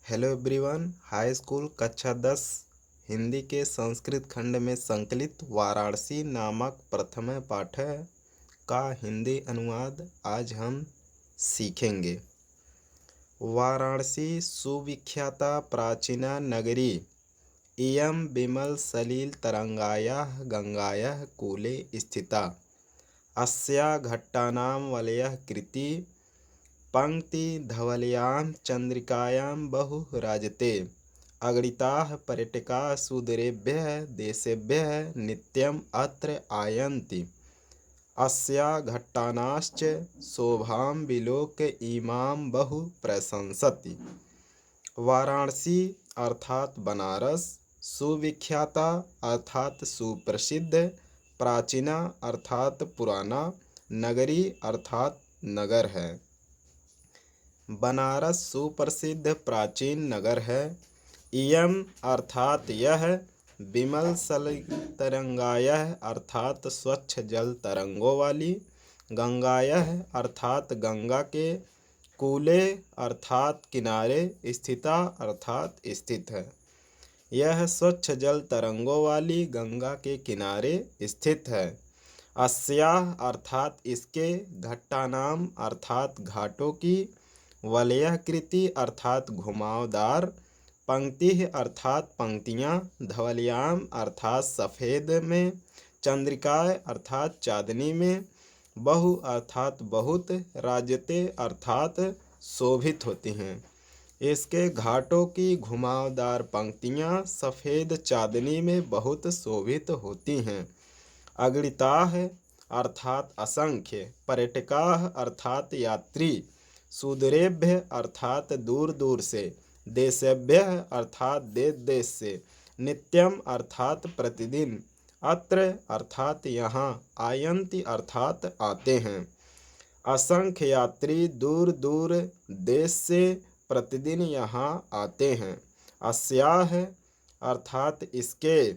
Hello everyone. High school कक्षा 10 हिंदी के संस्कृत खंड में संकलित वाराणसी नामक प्रथम पाठ का हिंदी अनुवाद आज हम सीखेंगे। वाराणसी सुविख्याता प्राचीना नगरी इयं विमल सलिल तरंगायाः गंगायाः कूले स्थिता। अस्या घट्टानां वलयः कृति पंक्ति धवल्यां चंद्रिकायां बहु राजते। अगणिताः पर्यटकाः सुदूरेभ्यः देशेभ्यः नित्यम् अत्र आयन्ति। अस्या घट्टानाश्च शोभां विलोक्य इमां बहु प्रशंसति। वाराणसी अर्थात बनारस, सुविख्याता अर्थात सुप्रसिद्ध, प्राचीना अर्थात पुराना, नगरी अर्थात नगर है। बनारस सुप्रसिद्ध प्राचीन नगर है। इयम अर्थात यह, विमल तरंगायः अर्थात स्वच्छ जल तरंगों वाली, गंगायः अर्थात गंगा के, कूले अर्थात किनारे, स्थिता अर्थात स्थित है। यह स्वच्छ जल तरंगों वाली गंगा के किनारे स्थित है। अस्याः अर्थात इसके, घट्टानाम अर्थात घाटों की, वलयः कृति अर्थात घुमावदार, पंक्ति अर्थात पंक्तियाँ, धवल्याम अर्थात सफ़ेद में, चंद्रिकाय अर्थात चांदनी में, बहु अर्थात बहुत, राजते अर्थात शोभित होती हैं। इसके घाटों की घुमावदार पंक्तियाँ सफ़ेद चांदनी में बहुत शोभित होती हैं। अगणिताः अर्थात असंख्य, पर्यटकाः अर्थात यात्री, सुदूरेभ्य अर्थात दूर दूर से, देशेभ्य अर्थात देश देश से, नित्यम अर्थात प्रतिदिन, अत्र अर्थात यहाँ, आयन्ति अर्थात आते हैं। असंख्य यात्री दूर दूर देश से प्रतिदिन यहाँ आते हैं। अस्याः अर्थात इसके,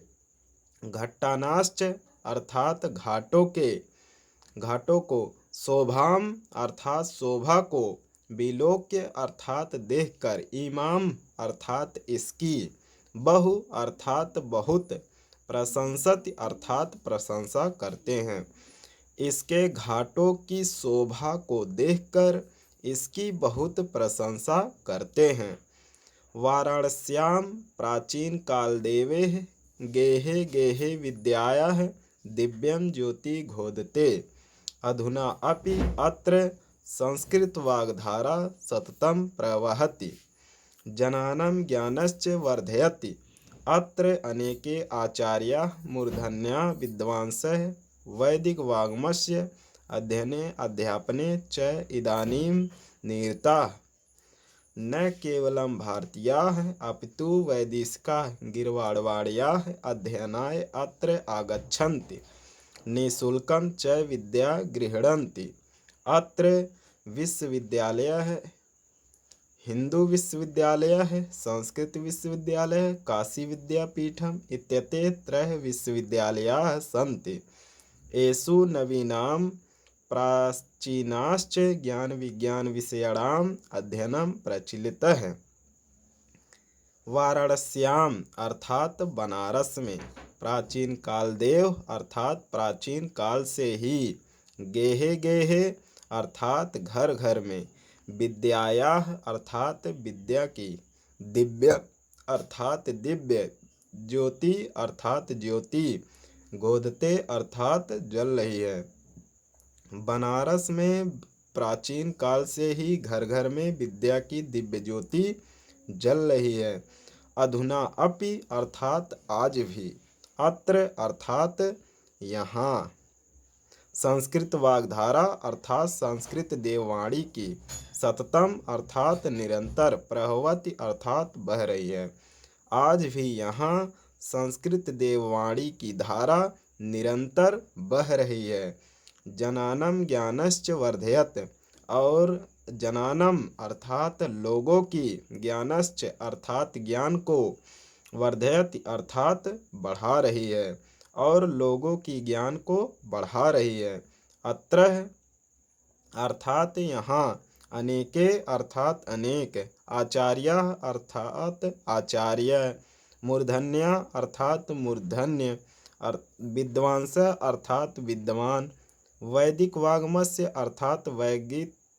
घट्टानाश्च अर्थात घाटों के, घाटों को, शोभाम अर्थात शोभा को, विलोक्य अर्थात देखकर, इमाम अर्थात इसकी, बहु अर्थात बहुत, प्रशंसति अर्थात प्रशंसा करते हैं। इसके घाटों की शोभा को देखकर इसकी बहुत प्रशंसा करते हैं। वाराणस्यां प्राचीन कालदेवे गेहे गेहे विद्यायाः दिव्यं ज्योति घोदते। अधुना अपि अत्र संस्कृत वाग्धारा सततं प्रवहति, जनानां ज्ञानश्च वर्धयति। अत्र अनेके आचार्याः मूर्धन्याः विद्वांसः वैदिक वाङ्मयस्य अध्ययने अध्यापने च इदानीं निरताः। न केवलं भारतीयाः अपितु वैदेशिकाः गिर्वाणवाड्याः अध्ययनाय अत्र आगच्छन्ति। निःशुल्कं च विद्या गृह्णन्ति। अत्र विश्वविद्यालयः, हिंदू विश्वविद्यालयः, संस्कृत विश्वविद्यालयः, काशी विद्यापीठम् इत्येते त्रयः विश्वविद्यालयाः सन्ति। येषु नवीनां प्राचीनाश्च ज्ञान विज्ञान विषयाणाम् अध्ययनं प्रचलितः। वाराणस्यां अर्थात बनारस में, प्राचीन काल देव अर्थात प्राचीन काल से ही, गेहे गेहे अर्थात घर घर में, विद्यायाः अर्थात विद्या की, दिव्य अर्थात दिव्य, ज्योति अर्थात ज्योति, गोदते अर्थात जल रही है। बनारस में प्राचीन काल से ही घर घर में विद्या की दिव्य ज्योति जल रही है। अधुना अपि अर्थात आज भी, अत्र अर्थात यहाँ, संस्कृत वाग्धारा अर्थात संस्कृत देववाणी की, सततम अर्थात निरंतर, प्रवहति अर्थात बह रही है। आज भी यहाँ संस्कृत देववाणी की धारा निरंतर बह रही है। जनानम ज्ञानश्च वर्धयत, और जनानम अर्थात लोगों की, ज्ञानश्च अर्थात ज्ञान को, वर्धयति अर्थात बढ़ा रही है, और लोगों की ज्ञान को बढ़ा रही है। अत्र अर्थात यहाँ, अनेके अर्थात अनेक, आचार्याः अर्थात आचार्य, मूर्धन्या अर्थात मूर्धन्य, विद्वांसः अर्थात विद्वान, वैदिक वाग्मस्य अर्थात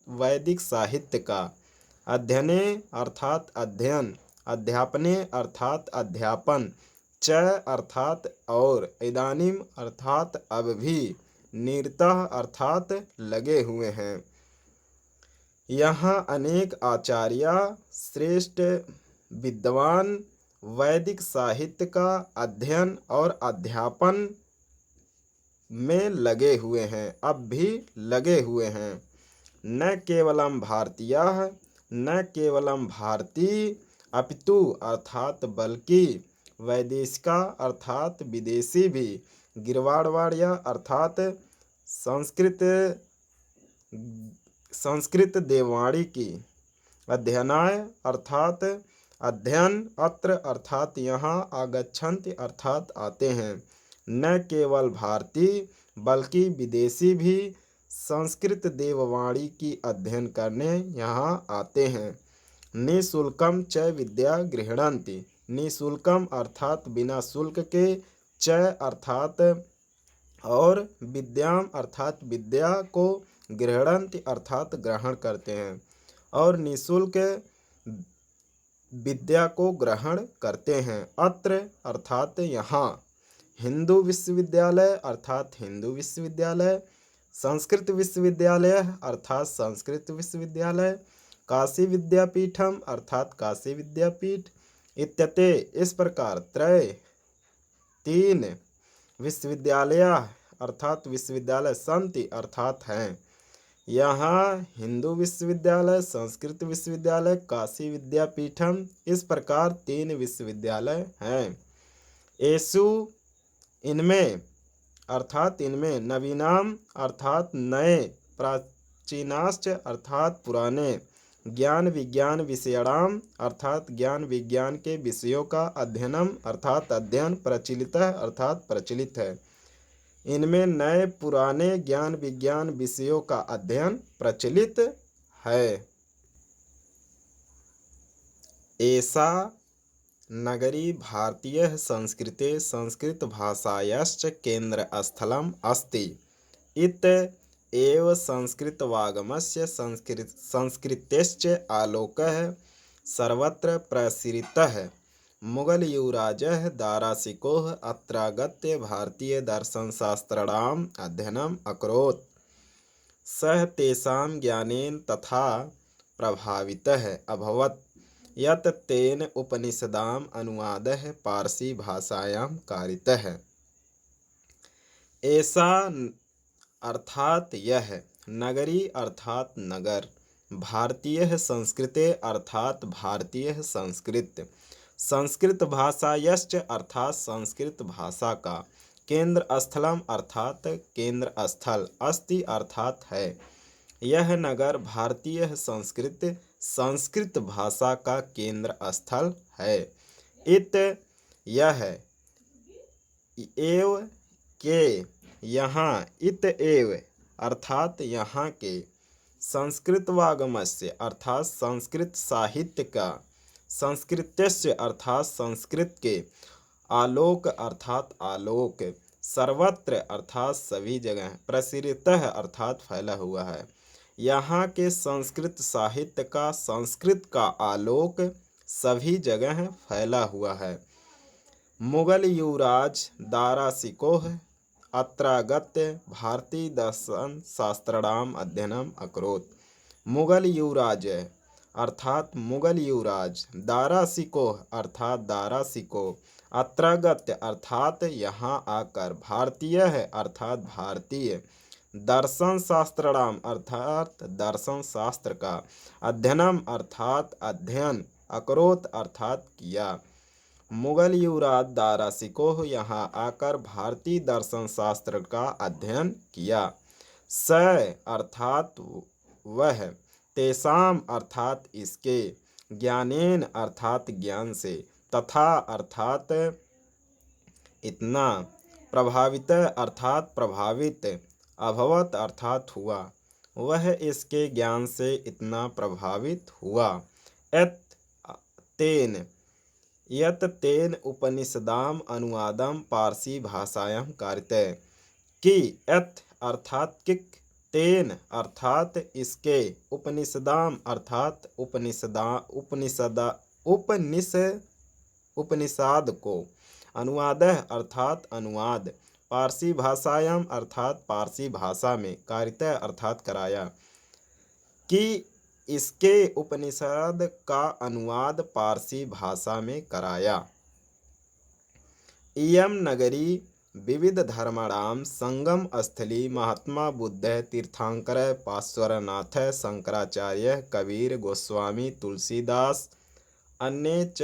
वैदिक साहित्य का, अध्ययने अर्थात अध्ययन, अध्यापने अर्थात अध्यापन, च अर्थात और, इदानीम अर्थात अब भी, निरतः अर्थात लगे हुए हैं। यहाँ अनेक आचार्य श्रेष्ठ विद्वान वैदिक साहित्य का अध्ययन और अध्यापन में लगे हुए हैं, अब भी लगे हुए हैं। न केवलम भारतीयः, न केवलम भारतीय, अपितु अर्थात बल्कि, वैदेशिका अर्थात विदेशी भी, गिरवाड़वाड़िया अर्थात संस्कृत देववाणी की, अध्ययनाय अर्थात अध्ययन, अत्र अर्थात यहाँ, आगच्छन्ति अर्थात आते हैं। न केवल भारतीय बल्कि विदेशी भी संस्कृत देववाणी की अध्ययन करने यहाँ आते हैं। निःशुल्कम च विद्या गृह्णन्ति, निःशुल्कम अर्थात बिना शुल्क के, च अर्थात और, विद्याम अर्थात विद्या को, गृह्णन्ति अर्थात ग्रहण करते हैं, और निःशुल्क विद्या को ग्रहण करते हैं। अत्र अर्थात यहाँ, हिंदू विश्वविद्यालय अर्थात हिंदू विश्वविद्यालय, संस्कृत विश्वविद्यालय अर्थात संस्कृत विश्वविद्यालय, काशी विद्यापीठम अर्थात काशी विद्यापीठ, इत्यते इस प्रकार, त्रय तीन, विश्वविद्यालय अर्थात विश्वविद्यालय, संति अर्थात हैं। यहाँ हिंदू विश्वविद्यालय, संस्कृत विश्वविद्यालय, काशी विद्यापीठम, इस प्रकार तीन विश्वविद्यालय हैं। येषु इनमें अर्थात इनमें, नवीनाम अर्थात नए, प्राचीनाश्च अर्थात पुराने, ज्ञान विज्ञान विषयाणाम अर्थात ज्ञान विज्ञान के विषयों का, अध्ययनम अर्थात अध्ययन, प्रचलितः अर्थात प्रचलित है। इनमें नए पुराने ज्ञान विज्ञान विषयों का अध्ययन प्रचलित है। एषा नगरी भारतीय संस्कृते संस्कृत भाषायाश्च केन्द्रस्थलम् अस्ति। इत एव संस्कृतवागमस्य संस्कृतेश्च आलोकः सर्वत्र प्रसरितः। मुगल युवराजः दाराशिकोः अत्रागत्य भारतीय दर्शनशास्त्राणाम् अध्ययनम् अकरोत्। सः तेषां ज्ञानेन तथा प्रभावितः अभवत् यत् तेन उपनिषदाम् अनुवादः पारसी भाषायां कारितः। ऐसा अर्थात यह, नगरी अर्थात नगर, भारतीय संस्कृते अर्थात भारतीय संस्कृत, संस्कृत भाषायश्च अर्थात संस्कृत भाषा का, केंद्र स्थलम अर्थात केंद्र स्थल, अस्ति अर्थात है। यह नगर भारतीय संस्कृत भाषा का केंद्र स्थल है। इत यह, एव के यहाँ, इत एव अर्थात यहाँ के, संस्कृतवागमस्य अर्थात संस्कृत साहित्य का, संस्कृतस्य अर्थात संस्कृत के, आलोक अर्थात आलोक, सर्वत्र अर्थात सभी जगह, प्रसरितः अर्थात फैला हुआ है। यहाँ के संस्कृत साहित्य का, संस्कृत का आलोक सभी जगह फैला हुआ है। मुगल युवराज दाराशिकोह अत्रागत्य भारतीय दर्शन शास्त्राणाम अध्ययनम अकरोत्। मुगल युवराज अर्थात मुगल युवराज, दाराशिकोह अर्थात दाराशिको, अत्रागत्य अर्थात यहाँ आकर, भारतीय है अर्थात भारतीय, दर्शन शास्त्राणाम अर्थात दर्शन शास्त्र का, अध्ययनम अर्थात अध्ययन, अकरोत अर्थात किया। मुगल युवराज दाराशिकोह यहाँ आकर भारतीय दर्शन शास्त्र का अध्ययन किया। स अर्थात वह, तेसाम अर्थात इसके, ज्ञानेन अर्थात ज्ञान से, तथा अर्थात इतना, प्रभावित अर्थात प्रभावित, अभवत अर्थात हुआ, वह इसके ज्ञान से इतना प्रभावित हुआ। यत तेन यत तेन उपनिषदाम अनुवादम पारसी भाषायां कारिते, कि यत अर्थात किक, तेन अर्थात इसके, उपनिषदाम अर्थात उपनिषद को, अनुवादः अर्थात अनुवाद, पारसी भाषायाम अर्थात पारसी भाषा में, कारितः अर्थात कराया, कि इसके उपनिषद का अनुवाद पारसी भाषा में कराया। इयं नगरी विविध धर्माणां संगम स्थली महात्मा बुद्ध तीर्थंकर पार्श्वनाथ शंकराचार्य कबीर गोस्वामी तुलसीदास अन्ये च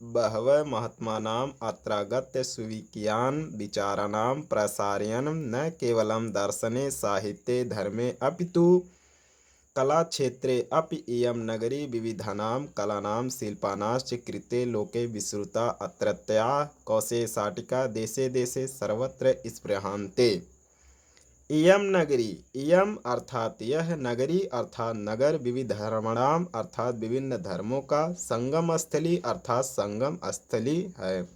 बहवः महात्मानाम् अत्रागत्य स्वीकीयान् विचाराणां प्रसारयन् न केवलं दर्शने साहित्ये धर्मे अपितु कलाक्षेत्रे अपि इयं नगरी विविधानां कलानां शिल्पानाश्च कृते लोके विश्रुता अत्रत्याः कौशेशाटिका देशे देशे सर्वत्र स्पृहान्ते। इयं नगरी, इयं अर्थात यह, नगरी अर्थात नगर, विविध धर्माणाम अर्थात विभिन्न धर्मों का, संगम स्थली अर्थात संगम स्थली है।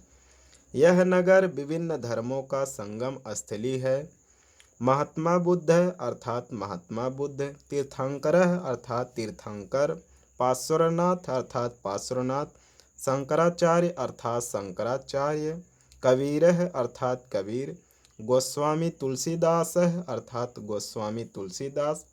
यह नगर विभिन्न धर्मों का संगम स्थली है। महात्मा बुद्ध अर्थात महात्मा बुद्ध, तीर्थंकर अर्थात तीर्थंकर, पार्श्वनाथ अर्थात पार्श्वनाथ, शंकराचार्य अर्थात शंकराचार्य, कबीर अर्थात कबीर, गोस्वामी तुलसीदास अर्थात गोस्वामी तुलसीदास,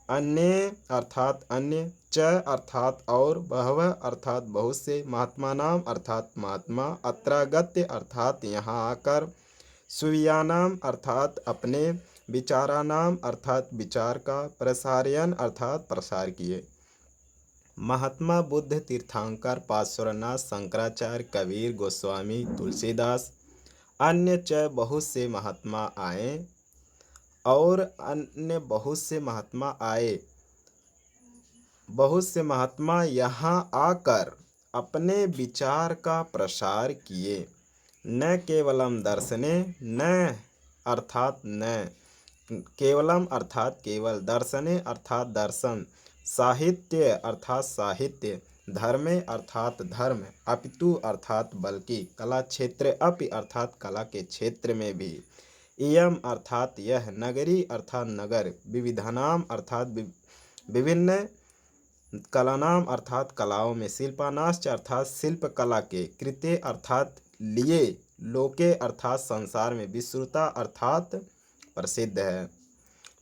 अन्य अर्थात अन्य, च अर्थात और, बहवः अर्थात बहुत से, महात्मानाम अर्थात महात्मा, अत्रागत्य अर्थात यहाँ आकर, स्वीयानाम अर्थात अपने, विचारानाम अर्थात विचार का, प्रसारयन अर्थात प्रसार किए। महात्मा बुद्ध तीर्थंकर पार्श्वनाथ शंकराचार्य कबीर गोस्वामी तुलसीदास अन्य च बहुत से महात्मा आए, और अन्य बहुत से महात्मा आए, बहुत से महात्मा यहाँ आकर अपने विचार का प्रसार किए। न केवलम दर्शने, न अर्थात न, केवलम अर्थात केवल, दर्शने अर्थात दर्शन, साहित्य अर्थात साहित्य, धर्मे अर्थात धर्म, अपितु अर्थात बल्कि, कला क्षेत्र अपि अर्थात कला के क्षेत्र में भी, इयम अर्थात यह, नगरी अर्थात नगर, विविधानाम अर्थात विभिन्न, कलानाम अर्थात कलाओं में, शिल्पानाश्च अर्थात शिल्प कला के, कृते अर्थात लिए, लोके अर्थात संसार में, विश्रुता अर्थात प्रसिद्ध है।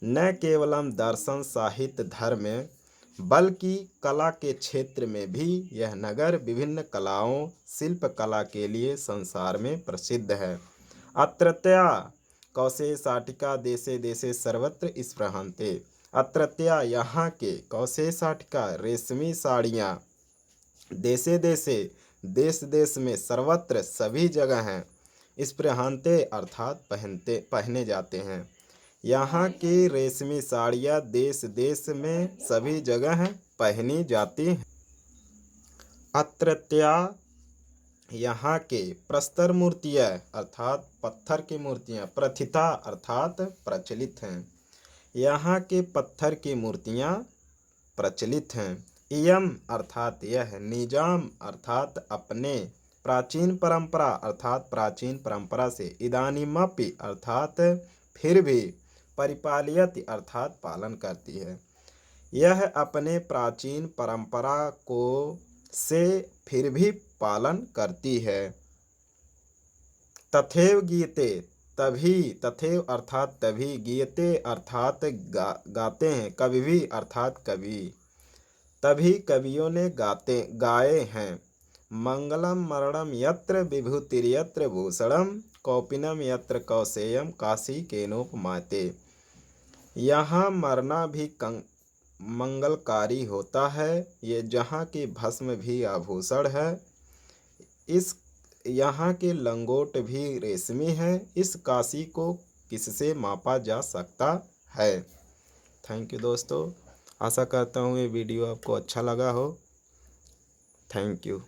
न केवलम दर्शन साहित्य धर्म बल्कि कला के क्षेत्र में भी यह नगर विभिन्न कलाओं शिल्प कला के लिए संसार में प्रसिद्ध है। अत्रत्या कौशेशाटिका देशे देशे सर्वत्र स्पृहन्ते, अत्रत्या यहाँ के, कौशेशाटिका रेशमी साड़ियाँ, देशे देशे देश देश में, सर्वत्र सभी जगह हैं, स्पृहन्ते अर्थात पहने जाते हैं। यहाँ की रेशमी साड़ियाँ देश देश में सभी जगह पहनी जाती हैं। अत्रत्या यहाँ के, प्रस्तर मूर्तियाँ अर्थात पत्थर की मूर्तियाँ, प्रथिता अर्थात प्रचलित हैं, यहाँ के पत्थर की मूर्तियाँ प्रचलित हैं। इयम अर्थात यह, निजाम अर्थात अपने, प्राचीन परंपरा अर्थात प्राचीन परंपरा से, इदानीमपि अर्थात फिर भी, परिपालयति अर्थात पालन करती है। यह अपने प्राचीन परंपरा को से फिर भी पालन करती है। तथैव गीयते, तभी, तथैव अर्थात तभी, गीयते अर्थात गाते हैं, कवि भी अर्थात कवि, तभी कवियों ने गाए हैं। मंगलम मरणम यत्र विभूतिर्यत्र भूषणम, कौपीनम यत्र कौशेयम काशी केनोपमाते। यहाँ मरना भी मंगलकारी होता है, ये जहाँ की भस्म भी आभूषण है, इस यहाँ के लंगोट भी रेशमी है, इस काशी को किससे मापा जा सकता है। थैंक यू दोस्तों, आशा करता हूँ ये वीडियो आपको अच्छा लगा हो। Thank you.